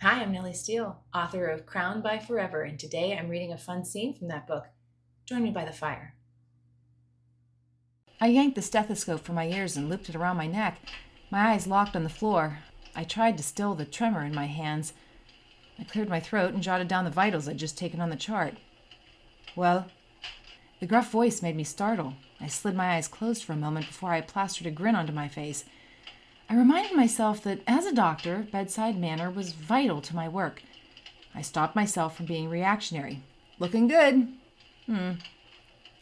Hi, I'm Nellie Steele, author of Crowned by Forever, and today I'm reading a fun scene from that book. Join me by the fire. I yanked the stethoscope from my ears and looped it around my neck. My eyes locked on the floor. I tried to still the tremor in my hands. I cleared my throat and jotted down the vitals I'd just taken on the chart. Well, the gruff voice made me startle. I slid my eyes closed for a moment before I plastered a grin onto my face. I reminded myself that as a doctor, bedside manner was vital to my work. I stopped myself from being reactionary. Looking good.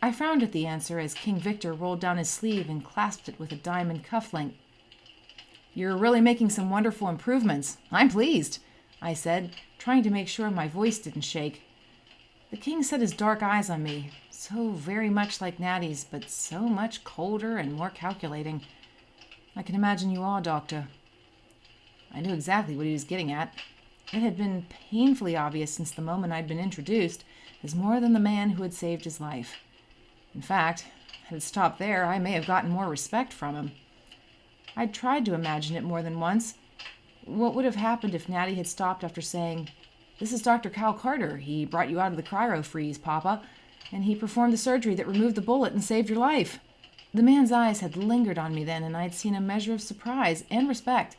I frowned at the answer as King Victor rolled down his sleeve and clasped it with a diamond cufflink. You're really making some wonderful improvements. I'm pleased, I said, trying to make sure my voice didn't shake. The king set his dark eyes on me, so very much like Nattie's, but so much colder and more calculating. I can imagine you are, Doctor. I knew exactly what he was getting at. It had been painfully obvious since the moment I'd been introduced as more than the man who had saved his life. In fact, had it stopped there, I may have gotten more respect from him. I'd tried to imagine it more than once. What would have happened if Nattie had stopped after saying, "This is Dr. Cal Carter. He brought you out of the cryo-freeze, Papa, and he performed the surgery that removed the bullet and saved your life." The man's eyes had lingered on me then, and I'd seen a measure of surprise and respect.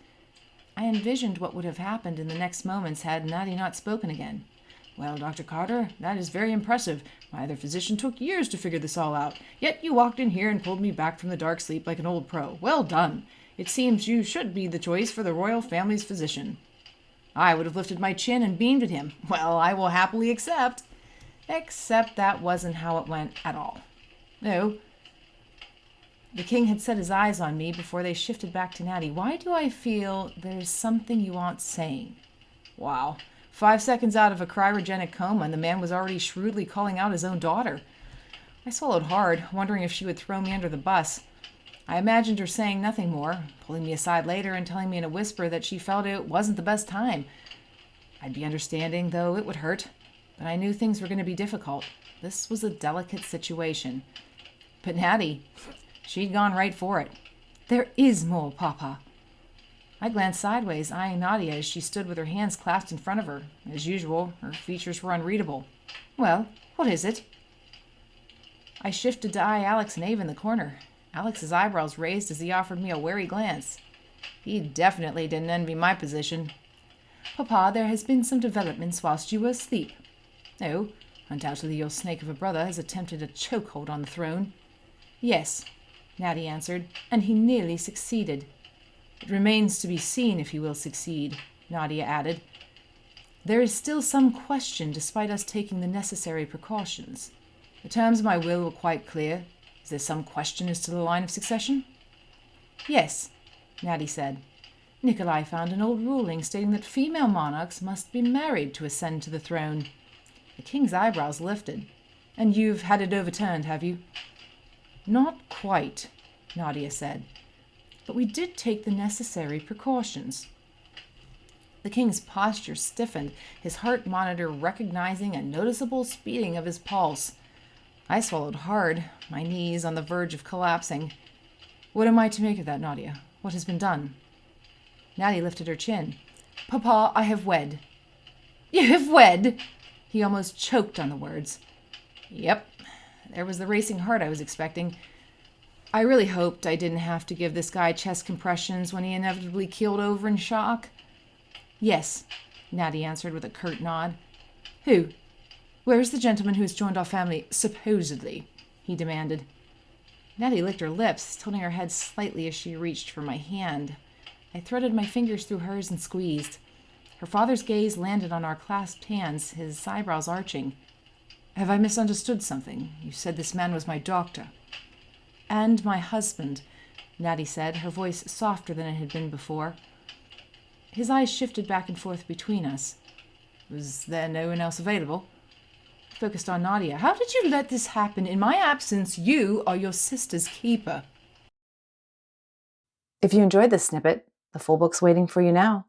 I envisioned what would have happened in the next moments had Nattie not spoken again. "Well, Dr. Carter, that is very impressive. My other physician took years to figure this all out. Yet you walked in here and pulled me back from the dark sleep like an old pro. Well done. It seems you should be the choice for the royal family's physician." I would have lifted my chin and beamed at him. "Well, I will happily accept." Except that wasn't how it went at all. No. The king had set his eyes on me before they shifted back to Nattie. "Why do I feel there's something you aren't saying?" Wow. 5 seconds out of a cryogenic coma, and the man was already shrewdly calling out his own daughter. I swallowed hard, wondering if she would throw me under the bus. I imagined her saying nothing more, pulling me aside later and telling me in a whisper that she felt it wasn't the best time. I'd be understanding, though it would hurt. But I knew things were going to be difficult. This was a delicate situation. But Nattie, she'd gone right for it. "There is more, Papa." I glanced sideways, eyeing Nattie as she stood with her hands clasped in front of her. As usual, her features were unreadable. "Well, what is it?" I shifted to eye Alex and Ave in the corner. Alex's eyebrows raised as he offered me a wary glance. He definitely didn't envy my position. "Papa, there has been some developments whilst you were asleep." "Oh, undoubtedly your snake of a brother has attempted a chokehold on the throne." "Yes," Nattie answered, "and he nearly succeeded." "It remains to be seen if he will succeed," Nadia added. "There is still some question despite us taking the necessary precautions. The terms of my will were quite clear. Is there some question as to the line of succession?" "Yes," Nattie said. "Nikolai found an old ruling stating that female monarchs must be married to ascend to the throne." The king's eyebrows lifted. "And you've had it overturned, have you?" "Not quite," Nadia said. "But we did take the necessary precautions." The king's posture stiffened, his heart monitor recognizing a noticeable speeding of his pulse. I swallowed hard, my knees on the verge of collapsing. "What am I to make of that, Nadia? What has been done?" Nattie lifted her chin. "Papa, I have wed." "You have wed?" He almost choked on the words. Yep, there was the racing heart I was expecting. I really hoped I didn't have to give this guy chest compressions when he inevitably keeled over in shock. "Yes," Nattie answered with a curt nod. "Who? Where is the gentleman who has joined our family, supposedly?" he demanded. Nattie licked her lips, tilting her head slightly as she reached for my hand. I threaded my fingers through hers and squeezed. Her father's gaze landed on our clasped hands, his eyebrows arching. "Have I misunderstood something? You said this man was my doctor." "And my husband," Nattie said, her voice softer than it had been before. His eyes shifted back and forth between us. "Was there no one else available?" I focused on Nadia. "How did you let this happen in my absence? You are your sister's keeper." If you enjoyed this snippet, the full book's waiting for you now.